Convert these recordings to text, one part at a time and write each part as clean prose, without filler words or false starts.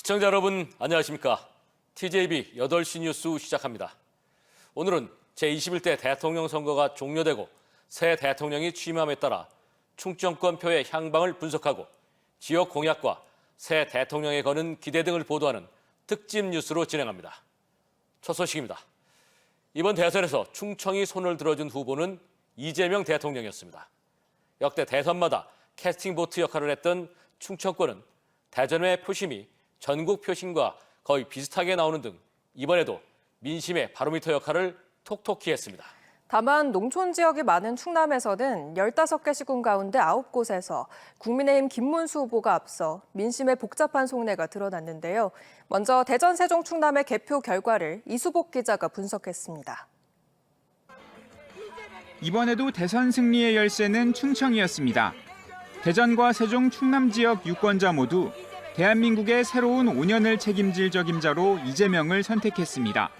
시청자 여러분 안녕하십니까? TJB 8시 뉴스 시작합니다. 오늘은 제21대 대통령 선거가 종료되고 새 대통령이 취임함에 따라 충청권표의 향방을 분석하고 지역 공약과 새 대통령에 거는 기대 등을 보도하는 특집 뉴스로 진행합니다. 첫 소식입니다. 이번 대선에서 충청이 손을 들어준 후보는 이재명 대통령이었습니다. 역대 대선마다 캐스팅 보트 역할을 했던 충청권은 대전의 표심이 전국 표심과 거의 비슷하게 나오는 등 이번에도 민심의 바로미터 역할을 톡톡히 했습니다. 다만 농촌 지역이 많은 충남에서는 15개 시군 가운데 9곳에서 국민의힘 김문수 후보가 앞서 민심의 복잡한 속내가 드러났는데요. 먼저 대전, 세종, 충남의 개표 결과를 이수복 기자가 분석했습니다. 이번에도 대선 승리의 열쇠는 충청이었습니다. 대전과 세종, 충남 지역 유권자 모두 대한민국의 새로운 5년을 책임질 적임자로 이재명을 선택했습니다.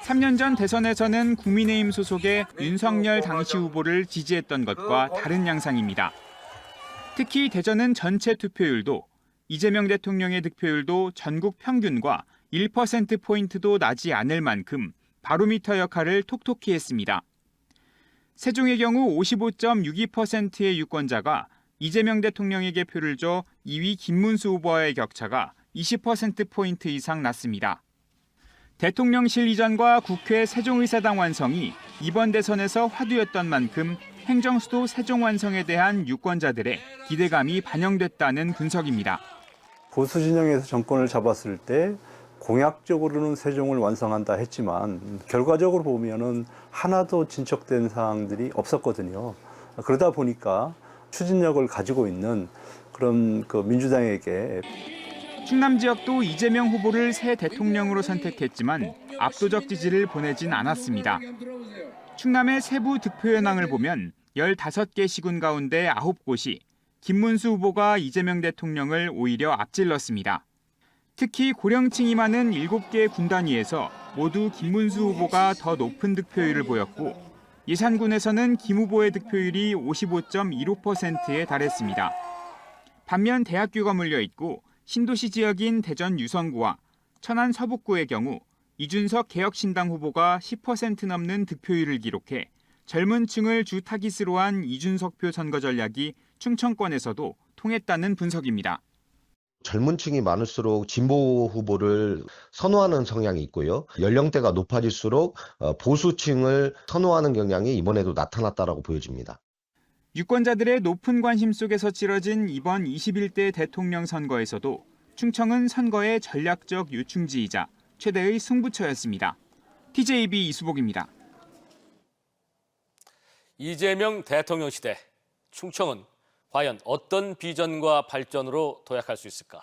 3년 전 대선에서는 국민의힘 소속의 윤석열 당시 후보를 지지했던 것과 다른 양상입니다. 특히 대전은 전체 투표율도 이재명 대통령의 득표율도 전국 평균과 1%포인트도 나지 않을 만큼 바로미터 역할을 톡톡히 했습니다. 세종의 경우 55.62%의 유권자가 이재명 대통령에게 표를 줘 2위 김문수 후보와의 격차가 20%포인트 이상 났습니다. 대통령실 이전과 국회 세종의사당 완성이 이번 대선에서 화두였던 만큼 행정수도 세종 완성에 대한 유권자들의 기대감이 반영됐다는 분석입니다. 보수 진영에서 정권을 잡았을 때 공약적으로는 세종을 완성한다 했지만 결과적으로 보면은 하나도 진척된 사항들이 없었거든요. 그러다 보니까 추진력을 가지고 있는 그런 민주당에게 충남 지역도 이재명 후보를 새 대통령으로 선택했지만 압도적 지지를 보내진 않았습니다. 충남의 세부 득표 현황을 보면 15개 시군 가운데 9곳이 김문수 후보가 이재명 대통령을 오히려 앞질렀습니다. 특히 고령층이 많은 7개 군단위에서 모두 김문수 후보가 더 높은 득표율을 보였고 예산군에서는 김 후보의 득표율이 55.15%에 달했습니다. 반면 대학교가 몰려있고 신도시 지역인 대전 유성구와 천안 서북구의 경우 이준석 개혁신당 후보가 10% 넘는 득표율을 기록해 젊은 층을 주 타깃으로 한 이준석표 선거 전략이 충청권에서도 통했다는 분석입니다. 젊은 층이 많을수록 진보 후보를 선호하는 성향이 있고요. 연령대가 높아질수록 보수층을 선호하는 경향이 이번에도 나타났다고 보여집니다. 유권자들의 높은 관심 속에서 치러진 이번 21대 대통령 선거에서도 충청은 선거의 전략적 요충지이자 최대의 승부처였습니다. TJB 이수복입니다. 이재명 대통령 시대, 충청은 과연 어떤 비전과 발전으로 도약할 수 있을까?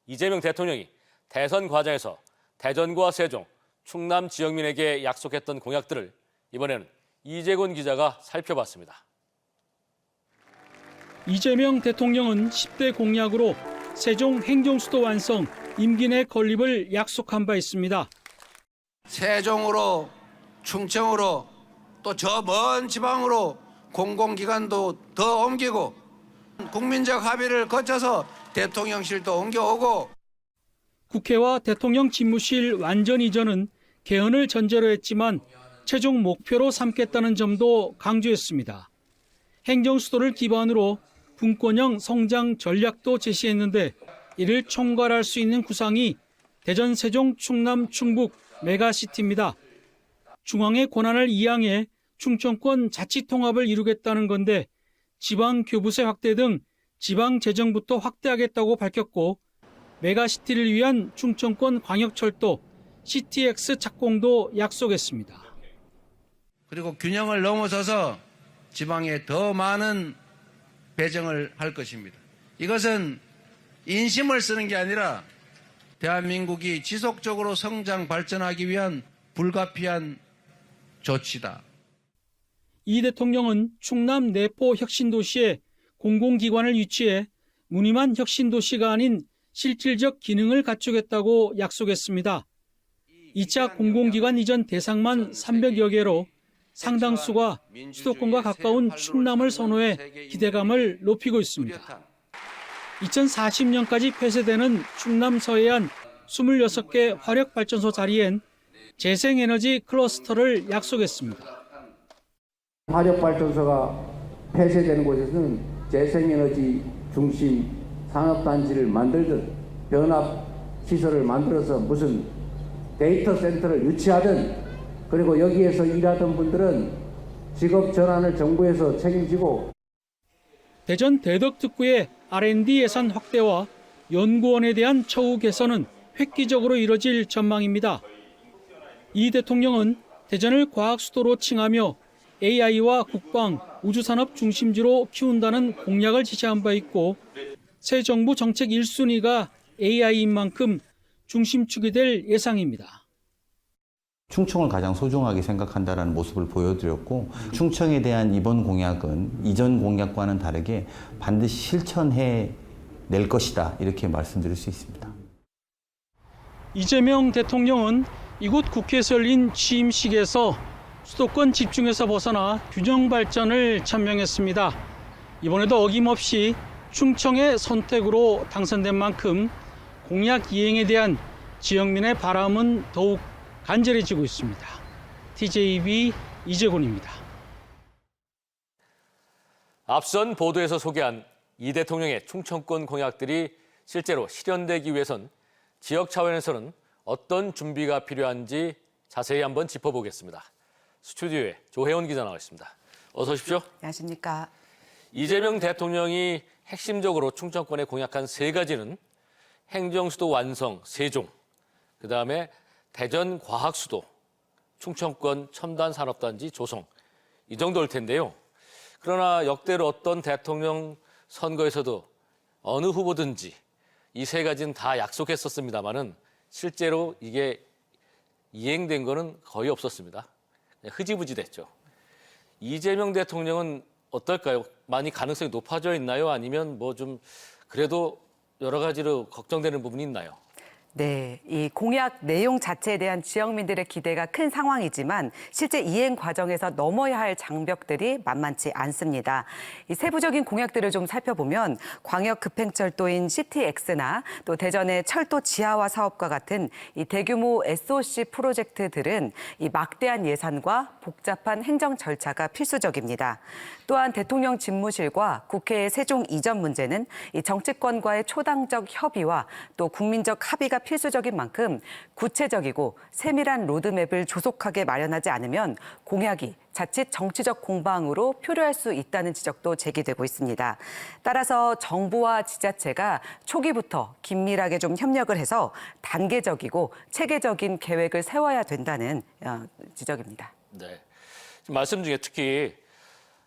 이재명 대통령이 대선 과정에서 대전과 세종, 충남 지역민에게 약속했던 공약들을 이번에는 이재곤 기자가 살펴봤습니다. 이재명 대통령은 10대 공약으로 세종 행정수도 완성, 임기 내 건립을 약속한 바 있습니다. 세종으로, 충청으로, 또 저 먼 지방으로 공공기관도 더 옮기고 국민적 합의를 거쳐서 대통령실도 옮겨오고 국회와 대통령 집무실 완전 이전은 개헌을 전제로 했지만 최종 목표로 삼겠다는 점도 강조했습니다. 행정수도를 기반으로 분권형 성장 전략도 제시했는데 이를 총괄할 수 있는 구상이 대전, 세종, 충남, 충북 메가시티입니다. 중앙의 권한을 이양해 충청권 자치통합을 이루겠다는 건데 지방교부세 확대 등 지방재정부터 확대하겠다고 밝혔고 메가시티를 위한 충청권 광역철도 CTX 착공도 약속했습니다. 그리고 균형을 넘어서서 지방에 더 많은 배정을 할 것입니다. 이것은 인심을 쓰는 게 아니라 대한민국이 지속적으로 성장 발전하기 위한 불가피한 조치다. 이 대통령은 충남 내포 혁신도시에 공공기관을 유치해 무늬만 혁신도시가 아닌 실질적 기능을 갖추겠다고 약속했습니다. 2차 공공기관 이전 대상만 300여 개로 상당수가 수도권과 가까운 충남을 선호해 기대감을 높이고 있습니다. 2040년까지 폐쇄되는 충남 서해안 26개 화력발전소 자리엔 재생에너지 클러스터를 약속했습니다. 화력발전소가 폐쇄되는 곳에서는 재생에너지 중심 산업단지를 만들든 변압시설을 만들어서 무슨 데이터 센터를 유치하든, 그리고 여기에서 일하던 분들은 직업 전환을 정부에서 책임지고. 대전 대덕특구의 R&D 예산 확대와 연구원에 대한 처우 개선은 획기적으로 이뤄질 전망입니다. 이 대통령은 대전을 과학수도로 칭하며 AI와 국방, 우주산업 중심지로 키운다는 공약을 제시한 바 있고, 새 정부 정책 1순위가 AI인 만큼 중심축이 될 예상입니다. 충청을 가장 소중하게 생각한다는 모습을 보여드렸고, 충청에 대한 이번 공약은 이전 공약과는 다르게 반드시 실천해 낼 것이다, 이렇게 말씀드릴 수 있습니다. 이재명 대통령은 이곳 국회에서 열린 취임식에서 수도권 집중에서 벗어나 균형 발전을 천명했습니다. 이번에도 어김없이 충청의 선택으로 당선된 만큼 공약 이행에 대한 지역민의 바람은 더욱 간절해지고 있습니다. TJB 이재곤입니다. 앞선 보도에서 소개한 이 대통령의 충청권 공약들이 실제로 실현되기 위해선 지역 차원에서는 어떤 준비가 필요한지 자세히 한번 짚어보겠습니다. 스튜디오에 조혜원 기자 나와 있습니다. 어서 오십시오. 안녕하십니까. 이재명 대통령이 핵심적으로 충청권에 공약한 세 가지는 행정수도 완성, 세종, 그다음에 대전 과학수도, 충청권 첨단산업단지 조성, 이 정도일 텐데요. 그러나 역대로 어떤 대통령 선거에서도 어느 후보든지 이 세 가지는 다 약속했었습니다마는 실제로 이게 이행된 거는 거의 없었습니다. 흐지부지 됐죠. 이재명 대통령은 어떨까요? 많이 가능성이 높아져 있나요? 아니면 뭐 좀 그래도 여러 가지로 걱정되는 부분이 있나요? 네, 이 공약 내용 자체에 대한 지역민들의 기대가 큰 상황이지만 실제 이행 과정에서 넘어야 할 장벽들이 만만치 않습니다. 이 세부적인 공약들을 좀 살펴보면 광역 급행철도인 CTX나 또 대전의 철도 지하화 사업과 같은 이 대규모 SOC 프로젝트들은 이 막대한 예산과 복잡한 행정 절차가 필수적입니다. 또한 대통령 집무실과 국회의 세종 이전 문제는 이 정치권과의 초당적 협의와 또 국민적 합의가 필수적인 만큼 구체적이고 세밀한 로드맵을 조속하게 마련하지 않으면 공약이 자칫 정치적 공방으로 표류할 수 있다는 지적도 제기되고 있습니다. 따라서 정부와 지자체가 초기부터 긴밀하게 좀 협력을 해서 단계적이고 체계적인 계획을 세워야 된다는 지적입니다. 네. 지금 말씀 중에 특히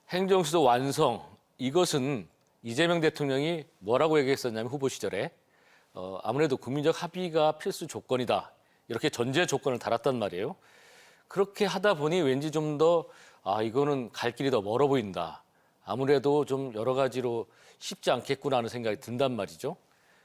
행정수도 완성, 이것은 이재명 대통령이 뭐라고 얘기했었냐면 후보 시절에 아무래도 국민적 합의가 필수 조건이다. 이렇게 전제 조건을 달았단 말이에요. 그렇게 하다 보니 왠지 좀 더 이거는 갈 길이 더 멀어 보인다. 아무래도 좀 여러 가지로 쉽지 않겠구나 하는 생각이 든단 말이죠.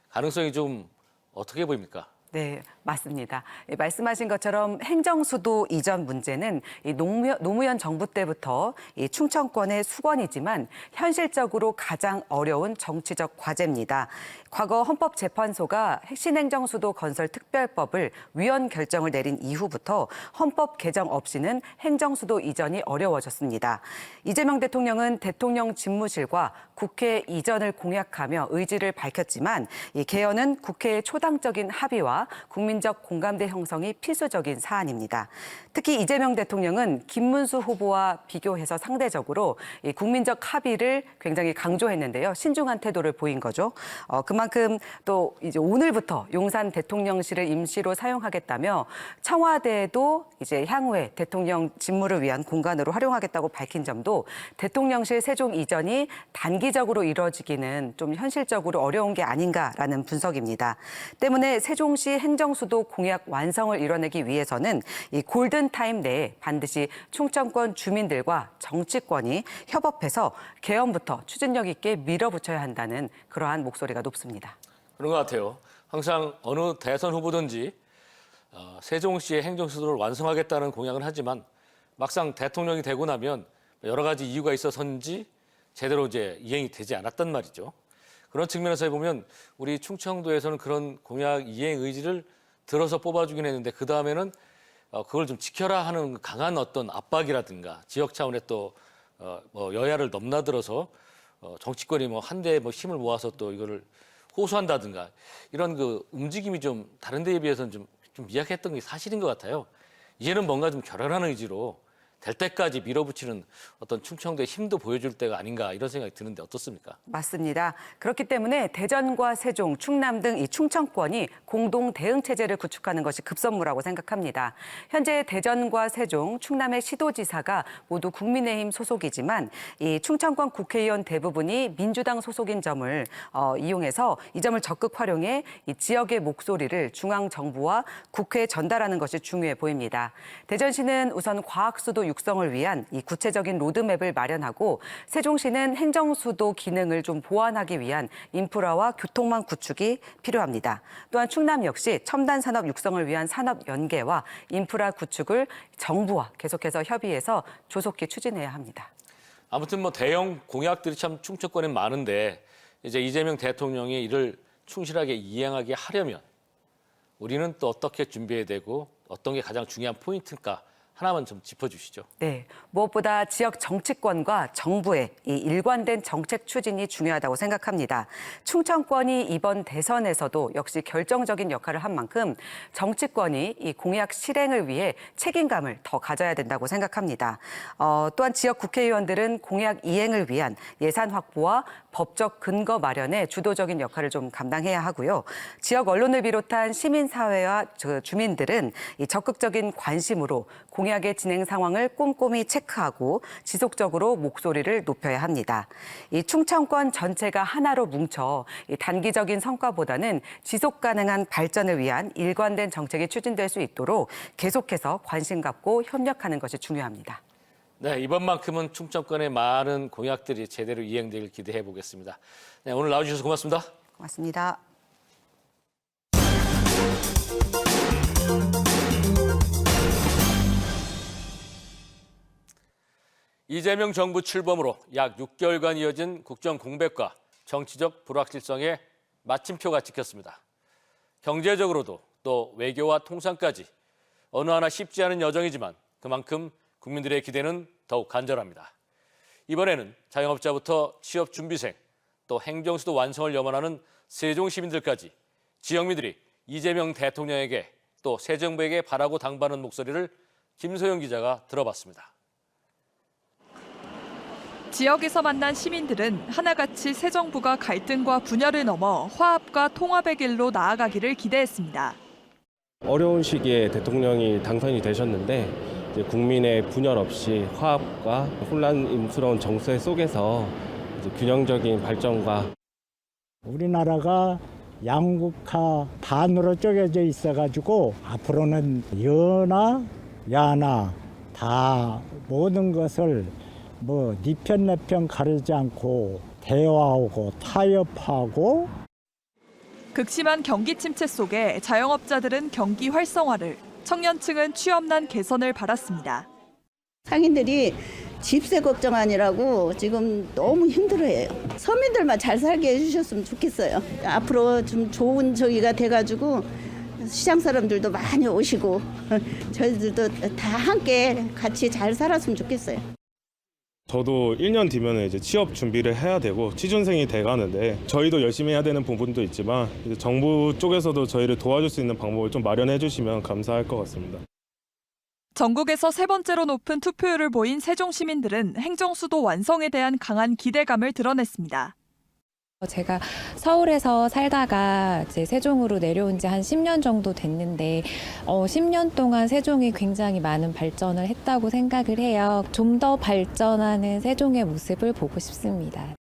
가능성이 좀 어떻게 보입니까? 네, 맞습니다. 말씀하신 것처럼 행정수도 이전 문제는 이 노무현 정부 때부터 이 충청권의 수건이지만 현실적으로 가장 어려운 정치적 과제입니다. 과거 헌법재판소가 신행정수도 건설 특별법을 위헌 결정을 내린 이후부터 헌법 개정 없이는 행정수도 이전이 어려워졌습니다. 이재명 대통령은 대통령 집무실과 국회 이전을 공약하며 의지를 밝혔지만 이 개헌은 국회의 초당적인 합의와 국민적 공감대 형성이 필수적인 사안입니다. 특히 이재명 대통령은 김문수 후보와 비교해서 상대적으로 이 국민적 합의를 굉장히 강조했는데요. 신중한 태도를 보인 거죠. 그만큼 또 이제 오늘부터 용산 대통령실을 임시로 사용하겠다며 청와대도 이제 향후에 대통령 직무를 위한 공간으로 활용하겠다고 밝힌 점도 대통령실 세종 이전이 단기적으로 이뤄지기는 좀 현실적으로 어려운 게 아닌가라는 분석입니다. 때문에 세종시 행정수도 공약 완성을 이뤄내기 위해서는 이 골든타임 내에 반드시 충청권 주민들과 정치권이 협업해서 개헌부터 추진력 있게 밀어붙여야 한다는 그러한 목소리가 높습니다. 그런 것 같아요. 항상 어느 대선 후보든지 세종시의 행정수도를 완성하겠다는 공약은 하지만 막상 대통령이 되고 나면 여러 가지 이유가 있어서인지 제대로 이제 이행이 되지 않았단 말이죠. 그런 측면에서 보면 우리 충청도에서는 그런 공약 이행 의지를 들어서 뽑아주긴 했는데 그 다음에는 그걸 좀 지켜라 하는 강한 어떤 압박이라든가 지역 차원의 또 뭐 여야를 넘나들어서 정치권이 뭐 한데 뭐 힘을 모아서 또 이거를 호소한다든가 이런 그 움직임이 좀 다른 데에 비해서는 좀 미약했던 게 사실인 것 같아요. 이제는 뭔가 좀 결연한 의지로 될 때까지 밀어붙이는 어떤 충청도의 힘도 보여줄 때가 아닌가 이런 생각이 드는데 어떻습니까? 맞습니다. 그렇기 때문에 대전과 세종, 충남 등 이 충청권이 공동 대응 체제를 구축하는 것이 급선무라고 생각합니다. 현재 대전과 세종, 충남의 시도지사가 모두 국민의힘 소속이지만 이 충청권 국회의원 대부분이 민주당 소속인 점을 이용해서 이 점을 적극 활용해 이 지역의 목소리를 중앙 정부와 국회에 전달하는 것이 중요해 보입니다. 대전시는 우선 과학수도 육성을 위한 이 구체적인 로드맵을 마련하고 세종시는 행정수도 기능을 좀 보완하기 위한 인프라와 교통망 구축이 필요합니다. 또한 충남 역시 첨단 산업 육성을 위한 산업 연계와 인프라 구축을 정부와 계속해서 협의해서 조속히 추진해야 합니다. 아무튼 뭐 대형 공약들이 참 충청권에 많은데 이제 이재명 대통령이 이를 충실하게 이행하게 하려면 우리는 또 어떻게 준비해야 되고 어떤 게 가장 중요한 포인트일까? 하나만 좀 짚어주시죠. 네, 무엇보다 지역 정치권과 정부의 이 일관된 정책 추진이 중요하다고 생각합니다. 충청권이 이번 대선에서도 역시 결정적인 역할을 한 만큼 정치권이 이 공약 실행을 위해 책임감을 더 가져야 된다고 생각합니다. 또한 지역 국회의원들은 공약 이행을 위한 예산 확보와 법적 근거 마련에 주도적인 역할을 좀 감당해야 하고요. 지역 언론을 비롯한 시민사회와 주민들은 이 적극적인 관심으로 공약의 진행 상황을 꼼꼼히 체크하고 지속적으로 목소리를 높여야 합니다. 이 충청권 전체가 하나로 뭉쳐 이 단기적인 성과보다는 지속 가능한 발전을 위한 일관된 정책이 추진될 수 있도록 계속해서 관심 갖고 협력하는 것이 중요합니다. 네, 이번만큼은 충청권의 많은 공약들이 제대로 이행되길 기대해 보겠습니다. 네, 오늘 나와주셔서 고맙습니다. 고맙습니다. 이재명 정부 출범으로 약 6개월간 이어진 국정 공백과 정치적 불확실성에 마침표가 찍혔습니다. 경제적으로도 또 외교와 통상까지 어느 하나 쉽지 않은 여정이지만 그만큼 국민들의 기대는 더욱 간절합니다. 이번에는 자영업자부터 취업 준비생, 또 행정수도 완성을 염원하는 세종 시민들까지 지역민들이 이재명 대통령에게 또 새 정부에게 바라고 당부하는 목소리를 김소영 기자가 들어봤습니다. 지역에서 만난 시민들은 하나같이 새 정부가 갈등과 분열을 넘어 화합과 통합의 길로 나아가기를 기대했습니다. 어려운 시기에 대통령이 당선이 되셨는데 이제 국민의 분열 없이 화합과 혼란스러운 정세 속에서 이제 균형적인 발전과 우리나라가 양국화 반으로 쪼개져 있어가지고 앞으로는 여나 야나 다 모든 것을 뭐 니 편 내 편 가리지 않고 대화하고 타협하고. 극심한 경기 침체 속에 자영업자들은 경기 활성화를, 청년층은 취업난 개선을 바랐습니다. 상인들이 집세 걱정하느라고 지금 너무 힘들어해요. 서민들만 잘 살게 해주셨으면 좋겠어요. 앞으로 좀 좋은 저기가 돼가지고 시장 사람들도 많이 오시고 저희들도 다 함께 같이 잘 살았으면 좋겠어요. 저도 1년 뒤면 이제 취업 준비를 해야 되고 취준생이 돼가는데 저희도 열심히 해야 되는 부분도 있지만 이제 정부 쪽에서도 저희를 도와줄 수 있는 방법을 좀 마련해 주시면 감사할 것 같습니다. 전국에서 세 번째로 높은 투표율을 보인 세종 시민들은 행정수도 완성에 대한 강한 기대감을 드러냈습니다. 제가 서울에서 살다가 이제 세종으로 내려온 지 한 10년 정도 됐는데 10년 동안 세종이 굉장히 많은 발전을 했다고 생각을 해요. 좀 더 발전하는 세종의 모습을 보고 싶습니다.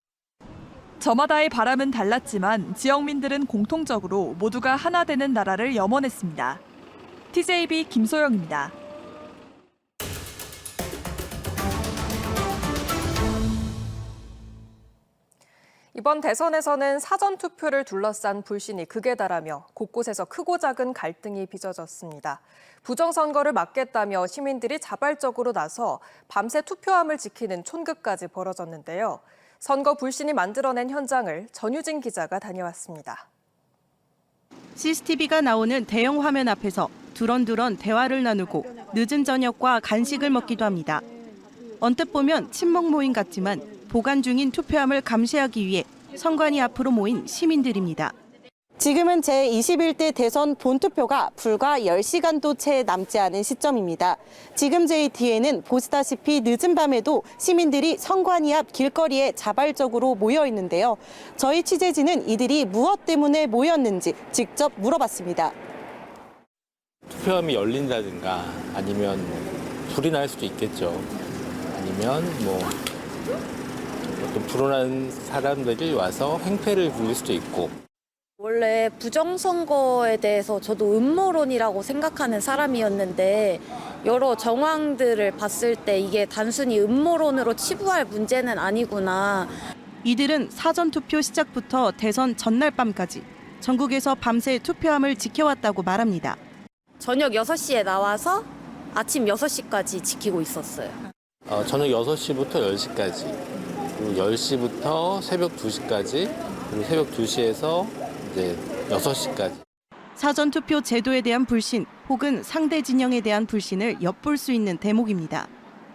저마다의 바람은 달랐지만 지역민들은 공통적으로 모두가 하나 되는 나라를 염원했습니다. TJB 김소영입니다. 이번 대선에서는 사전투표를 둘러싼 불신이 극에 달하며 곳곳에서 크고 작은 갈등이 빚어졌습니다. 부정선거를 막겠다며 시민들이 자발적으로 나서 밤새 투표함을 지키는 촌극까지 벌어졌는데요. 선거 불신이 만들어낸 현장을 전유진 기자가 다녀왔습니다. CCTV가 나오는 대형 화면 앞에서 두런두런 대화를 나누고 늦은 저녁과 간식을 먹기도 합니다. 언뜻 보면 친목 모임 같지만 보관 중인 투표함을 감시하기 위해 선관위 앞으로 모인 시민들입니다. 지금은 제21대 대선 본투표가 불과 10시간도 채 남지 않은 시점입니다. 지금 제 뒤에는 보시다시피 늦은 밤에도 시민들이 선관위 앞 길거리에 자발적으로 모여 있는데요. 저희 취재진은 이들이 무엇 때문에 모였는지 직접 물어봤습니다. 투표함이 열린다든가 아니면 불이 날 수도 있겠죠. 아니면 어떤 불온한 사람들이 와서 행패를 부릴 수도 있고. 원래 부정선거에 대해서 저도 음모론이라고 생각하는 사람이었는데 여러 정황들을 봤을 때 이게 단순히 음모론으로 치부할 문제는 아니구나. 이들은 사전투표 시작부터 대선 전날 밤까지 전국에서 밤새 투표함을 지켜왔다고 말합니다. 저녁 6시에 나와서 아침 6시까지 지키고 있었어요. 저녁 6시부터 10시까지, 그리고 10시부터 새벽 2시까지, 그리고 새벽 2시에서 이제 6시까지. 사전투표 제도에 대한 불신 혹은 상대 진영에 대한 불신을 엿볼 수 있는 대목입니다.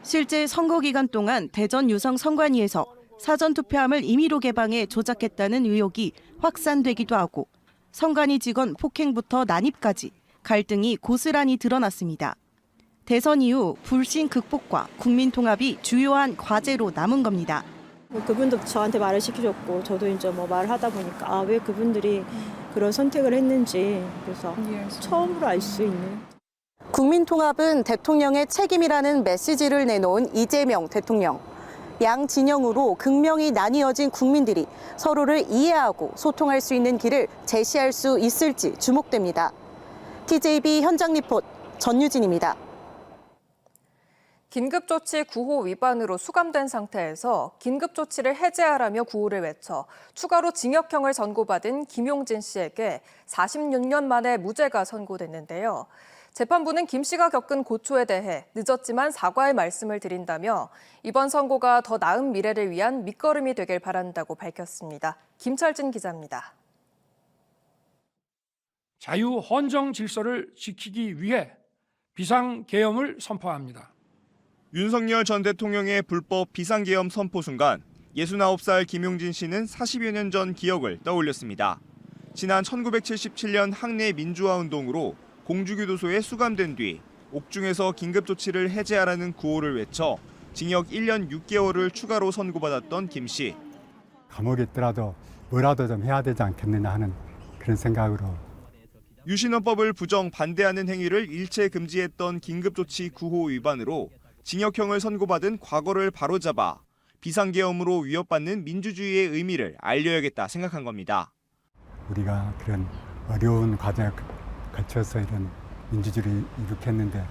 실제 선거 기간 동안 대전 유성 선관위에서 사전투표함을 임의로 개방해 조작했다는 의혹이 확산되기도 하고 선관위 직원 폭행부터 난입까지 갈등이 고스란히 드러났습니다. 대선 이후 불신 극복과 국민 통합이 주요한 과제로 남은 겁니다. 그분도 저한테 말을 시키셨고 저도 이제 말을 하다 보니까 왜 그분들이 그런 선택을 했는지 그래서 처음으로 알 수 있는. 국민 통합은 대통령의 책임이라는 메시지를 내놓은 이재명 대통령. 양 진영으로 극명히 나뉘어진 국민들이 서로를 이해하고 소통할 수 있는 길을 제시할 수 있을지 주목됩니다. TJB 현장 리포트 전유진입니다. 긴급조치 9호 위반으로 수감된 상태에서 긴급조치를 해제하라며 구호를 외쳐 추가로 징역형을 선고받은 김용진 씨에게 46년 만에 무죄가 선고됐는데요. 재판부는 김 씨가 겪은 고초에 대해 늦었지만 사과의 말씀을 드린다며 이번 선고가 더 나은 미래를 위한 밑거름이 되길 바란다고 밝혔습니다. 김철진 기자입니다. 자유 헌정 질서를 지키기 위해 비상계엄을 선포합니다. 윤석열 전 대통령의 불법 비상계엄 선포 순간 69살 김용진 씨는 40여 년 전 기억을 떠올렸습니다. 지난 1977년 학내 민주화운동으로 공주교도소에 수감된 뒤 옥중에서 긴급조치를 해제하라는 구호를 외쳐 징역 1년 6개월을 추가로 선고받았던 김 씨. 감옥에 있더라도 뭐라도 좀 해야 되지 않겠느냐 하는 그런 생각으로. 유신헌법을 부정 반대하는 행위를 일체 금지했던 긴급조치 9호 위반으로 징역형을 선고받은 과거를 바로잡아 비상계엄으로 위협받는 민주주의의 의미를 알려야겠다 생각한 겁니다. 우리가 그런 어려운 과정을 거쳐서 이런 민주주의를 이룩했는데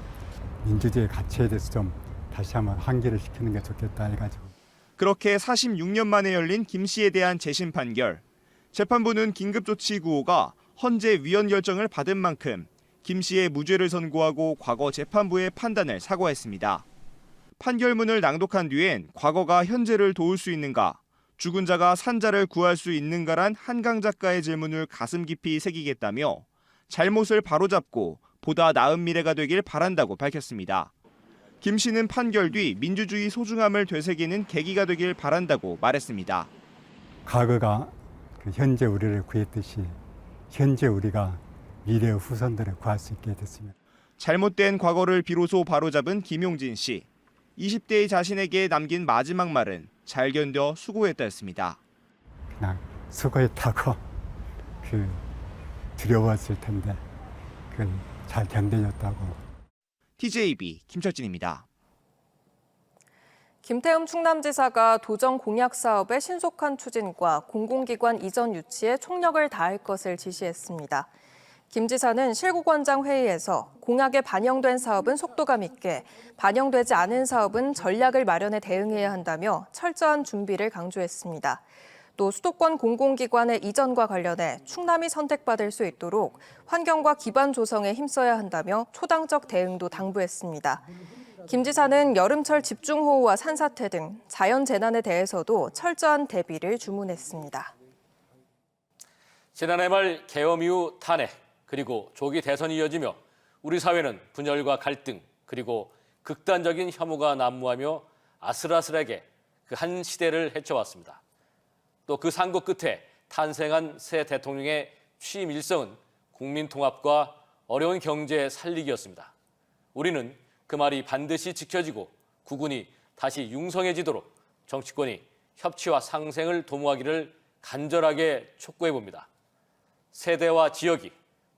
민주주의의 가치에 대해서 좀 다시 한번 환기를 시키는 게 좋겠다 해가지고. 그렇게 46년 만에 열린 김 씨에 대한 재심 판결. 재판부는 긴급조치 9호가 헌재 위헌 결정을 받은 만큼 김 씨의 무죄를 선고하고 과거 재판부의 판단을 사과했습니다. 판결문을 낭독한 뒤엔 과거가 현재를 도울 수 있는가, 죽은 자가 산자를 구할 수 있는가란 한강 작가의 질문을 가슴 깊이 새기겠다며 잘못을 바로잡고 보다 나은 미래가 되길 바란다고 밝혔습니다. 김 씨는 판결 뒤 민주주의 소중함을 되새기는 계기가 되길 바란다고 말했습니다. 과거가 현재 우리를 구했듯이 현재 우리가 미래의 후손들을 구할 수 있게 됐습니다. 잘못된 과거를 비로소 바로잡은 김용진 씨. 20대의 자신에게 남긴 마지막 말은 잘 견뎌 수고했다였습니다. 그냥 수고했다고 두려웠을 텐데 그걸 잘 견뎌줬다고. TJB 김철진입니다. 김태흠 충남지사가 도정 공약 사업의 신속한 추진과 공공기관 이전 유치에 총력을 다할 것을 지시했습니다. 김 지사는 실구권장 회의에서 공약에 반영된 사업은 속도감 있게, 반영되지 않은 사업은 전략을 마련해 대응해야 한다며 철저한 준비를 강조했습니다. 또 수도권 공공기관의 이전과 관련해 충남이 선택받을 수 있도록 환경과 기반 조성에 힘써야 한다며 초당적 대응도 당부했습니다. 김 지사는 여름철 집중호우와 산사태 등 자연재난에 대해서도 철저한 대비를 주문했습니다. 지난해 말 계엄 이후 탄핵, 그리고 조기 대선이 이어지며 우리 사회는 분열과 갈등, 그리고 극단적인 혐오가 난무하며 아슬아슬하게 그 한 시대를 헤쳐왔습니다. 또 그 상고 끝에 탄생한 새 대통령의 취임 일성은 국민 통합과 어려운 경제 살리기였습니다. 우리는 그 말이 반드시 지켜지고 국군이 다시 융성해지도록 정치권이 협치와 상생을 도모하기를 간절하게 촉구해 봅니다. 세대와 지역이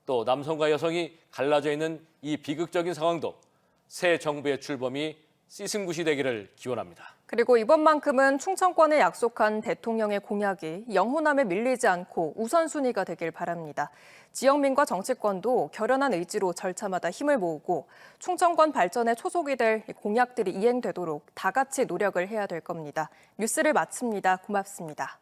또 남성과 여성이 갈라져 있는 이 비극적인 상황도 새 정부의 출범이 시승굿이 되기를 기원합니다. 그리고 이번만큼은 충청권에 약속한 대통령의 공약이 영호남에 밀리지 않고 우선순위가 되길 바랍니다. 지역민과 정치권도 결연한 의지로 절차마다 힘을 모으고 충청권 발전에 초석이 될 공약들이 이행되도록 다 같이 노력을 해야 될 겁니다. 뉴스를 마칩니다. 고맙습니다.